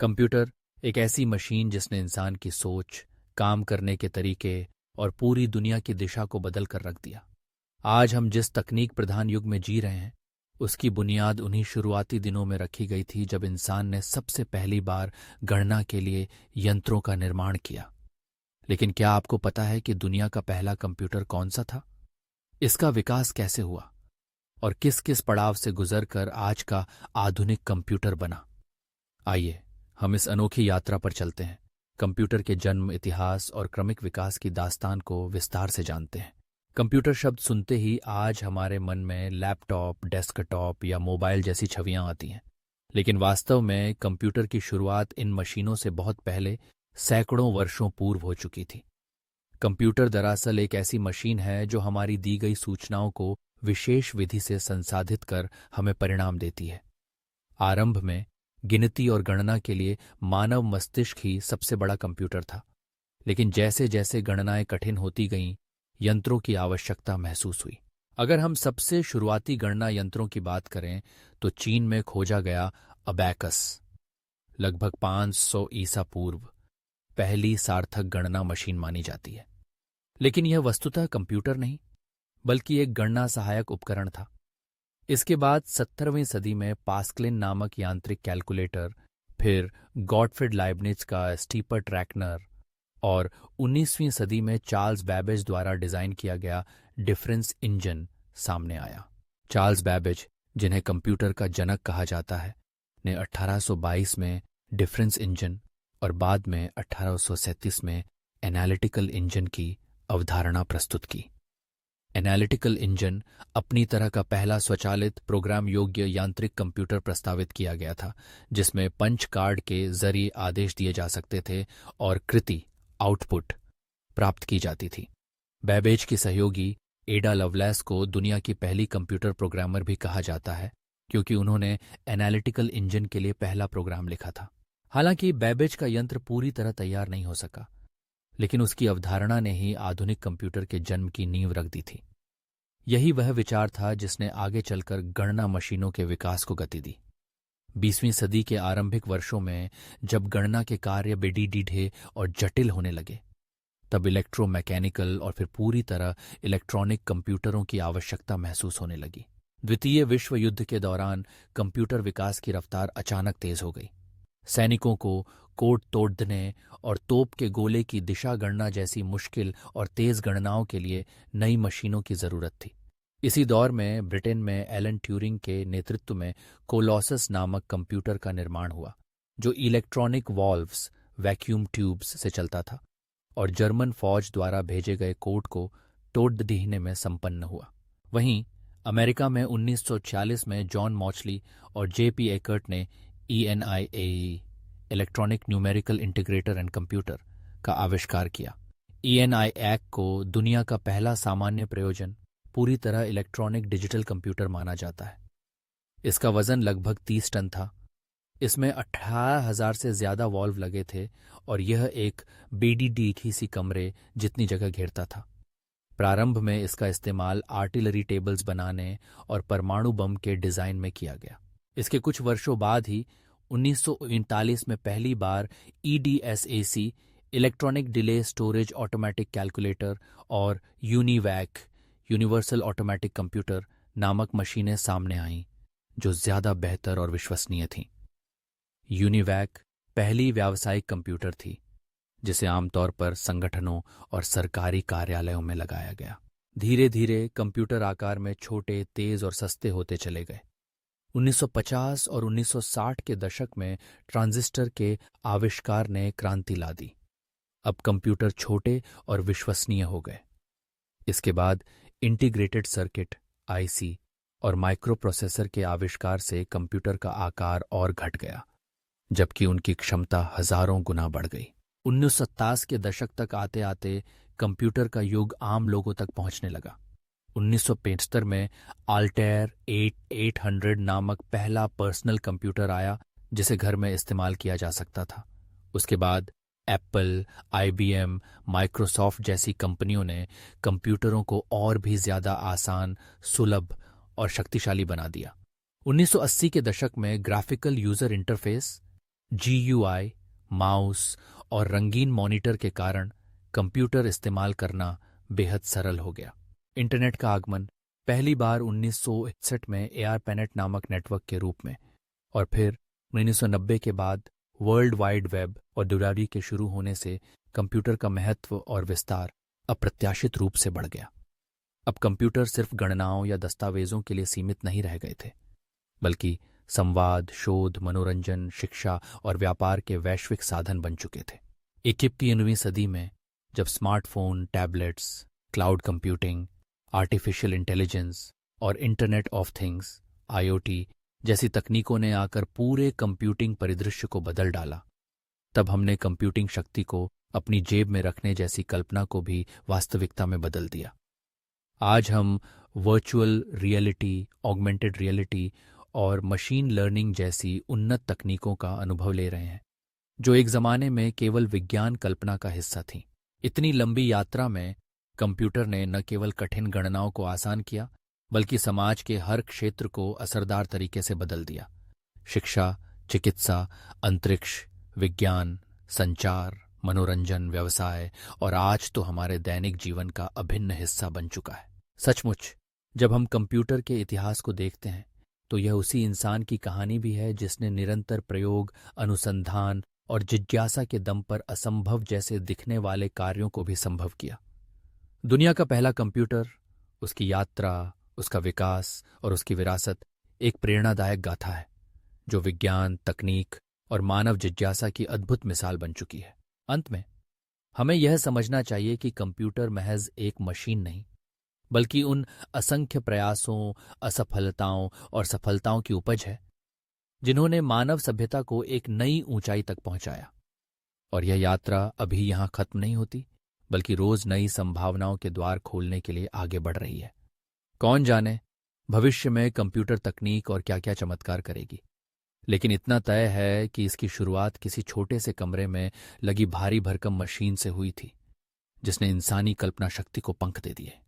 Computer एक ऐसी machine जिसने इंसान की सोच, काम करने के तरीके और पूरी दुनिया की दिशा को बदल कर रख दिया। आज हम जिस तकनीक प्रधान युग में जी रहे हैं, उसकी बुनियाद उन्हीं शुरुआती दिनों में रखी गई थी जब इंसान ने सबसे पहली बार गणना के लिए यंत्रों का निर्माण किया। लेकिन क्या आपको पता है कि दुनिया का पहला कंप्यूटर कौन सा था? इसका विकास कैसे हुआ और किस किस पड़ाव से गुजरकर आज का आधुनिक कंप्यूटर बना? आइए हम इस अनोखी यात्रा पर चलते हैं, कंप्यूटर के जन्म, इतिहास और क्रमिक विकास की दास्तान को विस्तार से जानते हैं। कंप्यूटर शब्द सुनते ही आज हमारे मन में लैपटॉप, डेस्कटॉप या मोबाइल जैसी छवियां आती हैं। लेकिन वास्तव में कंप्यूटर की शुरुआत इन मशीनों से बहुत पहले, सैकड़ों वर्षों पूर्व हो चुकी थी। कंप्यूटर दरअसल एक ऐसी मशीन है जो हमारी दी गई सूचनाओं को विशेष विधि से संसाधित कर हमें परिणाम देती है। आरंभ में गिनती और गणना के लिए मानव मस्तिष्क ही सबसे बड़ा कंप्यूटर था, लेकिन जैसे जैसे गणनाएं कठिन होती गईं, यंत्रों की आवश्यकता महसूस हुई। अगर हम सबसे शुरुआती गणना यंत्रों की बात करें तो चीन में खोजा गया अबैकस लगभग 500 ईसा पूर्व पहली सार्थक गणना मशीन मानी जाती है। लेकिन यह वस्तुतः कंप्यूटर नहीं, बल्कि एक गणना सहायक उपकरण था। इसके बाद 17वीं सदी में पास्कलिन नामक यांत्रिक कैलकुलेटर, फिर गॉटफ्रिड लाइबनिज का स्टीपर ट्रैक्नर और 19वीं सदी में चार्ल्स बैबेज द्वारा डिजाइन किया गया डिफरेंस इंजन सामने आया। चार्ल्स बैबेज, जिन्हें कंप्यूटर का जनक कहा जाता है, ने 1822 में डिफरेंस इंजन और बाद में 1837 में एनालिटिकल इंजन की अवधारणा प्रस्तुत की। एनालिटिकल इंजन अपनी तरह का पहला स्वचालित प्रोग्राम योग्य यांत्रिक कंप्यूटर प्रस्तावित किया गया था, जिसमें पंच कार्ड के जरिए आदेश दिए जा सकते थे और कृति आउटपुट प्राप्त की जाती थी। बैबेज की सहयोगी एडा लवलैस को दुनिया की पहली कंप्यूटर प्रोग्रामर भी कहा जाता है, क्योंकि उन्होंने एनालिटिकल इंजन के लिए पहला प्रोग्राम लिखा था। हालांकि बैबेज का यंत्र पूरी तरह तैयार नहीं हो सका, लेकिन उसकी अवधारणा ने ही आधुनिक कंप्यूटर के जन्म की नींव रख दी थी। यही वह विचार था जिसने आगे चलकर गणना मशीनों के विकास को गति दी। 20वीं सदी के आरंभिक वर्षों में जब गणना के कार्य बेडीडीढ़े और जटिल होने लगे, तब इलेक्ट्रोमैकेनिकल और फिर पूरी तरह इलेक्ट्रॉनिक कंप्यूटरों की आवश्यकता महसूस होने लगी। द्वितीय विश्व युद्ध के दौरान कंप्यूटर विकास की रफ्तार अचानक तेज हो गई। सैनिकों को कोड तोड़ने और तोप के गोले की दिशा गणना जैसी मुश्किल और तेज गणनाओं के लिए नई मशीनों की जरूरत थी। इसी दौर में ब्रिटेन में एलन ट्यूरिंग के नेतृत्व में कोलोसस नामक कंप्यूटर का निर्माण हुआ, जो इलेक्ट्रॉनिक वॉल्व्स, वैक्यूम ट्यूब्स से चलता था और जर्मन फौज द्वारा भेजे गए कोड को तोड़-दीहने में संपन्न हुआ। वहीं अमेरिका में 1940 में जॉन मॉचली और जेपी एकर्ट ने ENIAC electronic numerical integrator and computer का आविष्कार किया। ENIAC को दुनिया का पहला सामान्य प्रयोजन पूरी तरह इलेक्ट्रॉनिक डिजिटल कंप्यूटर माना जाता है। इसका वजन लगभग 30 टन था। इसमें 18,000 से ज्यादा वॉल्व लगे थे और यह एक BDD सी कमरे जितनी जगह घेरता था। प्रारंभ में इसका इस्तेमाल आर्टिलरी टेबल्स बनाने और परमाणु बम के डिजाइन में किया गया। इसके कुछ वर्षों बाद ही 1939 में पहली बार EDSAC electronic delay storage automatic calculator और यूनिवैक यूनिवर्सल ऑटोमेटिक कंप्यूटर नामक मशीनें सामने आईं, जो ज्यादा बेहतर और विश्वसनीय थीं। यूनिवैक पहली व्यावसायिक कंप्यूटर थी जिसे आमतौर पर संगठनों और सरकारी कार्यालयों में लगाया गया। धीरे धीरे कंप्यूटर आकार में छोटे, तेज और सस्ते होते चले गए। 1950 और 1960 के दशक में ट्रांजिस्टर के आविष्कार ने क्रांति ला दी। अब कंप्यूटर छोटे और विश्वसनीय हो गए। इसके बाद इंटीग्रेटेड सर्किट IC और माइक्रोप्रोसेसर के आविष्कार से कंप्यूटर का आकार और घट गया, जबकि उनकी क्षमता हजारों गुना बढ़ गई। 1970 के दशक तक आते आते कंप्यूटर का युग आम लोगों तक पहुंचने लगा। 1975 में आल्टेयर 800 नामक पहला पर्सनल कंप्यूटर आया, जिसे घर में इस्तेमाल किया जा सकता था। उसके बाद एप्पल, IBM, माइक्रोसॉफ्ट जैसी कंपनियों ने कंप्यूटरों को और भी ज्यादा आसान, सुलभ और शक्तिशाली बना दिया। 1980 के दशक में graphical user interface GUI, mouse और रंगीन मॉनिटर के कारण कंप्यूटर इस्तेमाल करना बेहद सरल हो गया। इंटरनेट का आगमन पहली बार 1961 में ARPANET नामक नेटवर्क के रूप में और फिर 1990 के बाद वर्ल्ड वाइड वेब और दुलारी के शुरू होने से कंप्यूटर का महत्व और विस्तार अप्रत्याशित रूप से बढ़ गया। अब कंप्यूटर सिर्फ गणनाओं या दस्तावेजों के लिए सीमित नहीं रह गए थे, बल्कि संवाद, शोध, मनोरंजन, शिक्षा और व्यापार के वैश्विक साधन बन चुके थे। 21वीं सदी में जब smartphone, tablets, cloud computing, artificial intelligence और इंटरनेट ऑफ थिंग्स IoT जैसी तकनीकों ने आकर पूरे कंप्यूटिंग परिदृश्य को बदल डाला, तब हमने कंप्यूटिंग शक्ति को अपनी जेब में रखने जैसी कल्पना को भी वास्तविकता में बदल दिया। आज हम वर्चुअल रियलिटी, ऑगमेंटेड रियलिटी और मशीन लर्निंग जैसी उन्नत तकनीकों का अनुभव ले रहे हैं, जो एक जमाने में केवल विज्ञान कल्पना का हिस्सा थीं। इतनी लंबी यात्रा में कंप्यूटर ने न केवल कठिन गणनाओं को आसान किया, बल्कि समाज के हर क्षेत्र को असरदार तरीके से बदल दिया। शिक्षा, चिकित्सा, अंतरिक्ष, विज्ञान, संचार, मनोरंजन, व्यवसाय और आज तो हमारे दैनिक जीवन का अभिन्न हिस्सा बन चुका है। सचमुच, जब हम कंप्यूटर के इतिहास को देखते हैं तो यह उसी इंसान की कहानी भी है जिसने निरंतर प्रयोग, अनुसंधान और जिज्ञासा के दम पर असंभव जैसे दिखने वाले कार्यों को भी संभव किया। दुनिया का पहला कंप्यूटर, उसकी यात्रा, उसका विकास और उसकी विरासत एक प्रेरणादायक गाथा है, जो विज्ञान, तकनीक और मानव जिज्ञासा की अद्भुत मिसाल बन चुकी है। अंत में हमें यह समझना चाहिए कि कंप्यूटर महज एक मशीन नहीं, बल्कि उन असंख्य प्रयासों, असफलताओं और सफलताओं की उपज है जिन्होंने मानव सभ्यता को एक नई ऊंचाई तक पहुंचाया। और यह यात्रा अभी यहां खत्म नहीं होती, बल्कि रोज नई संभावनाओं के द्वार खोलने के लिए आगे बढ़ रही है। कौन जाने भविष्य में कंप्यूटर तकनीक और क्या क्या चमत्कार करेगी, लेकिन इतना तय है कि इसकी शुरुआत किसी छोटे से कमरे में लगी भारी भरकम मशीन से हुई थी, जिसने इंसानी कल्पना शक्ति को पंख दे दिए।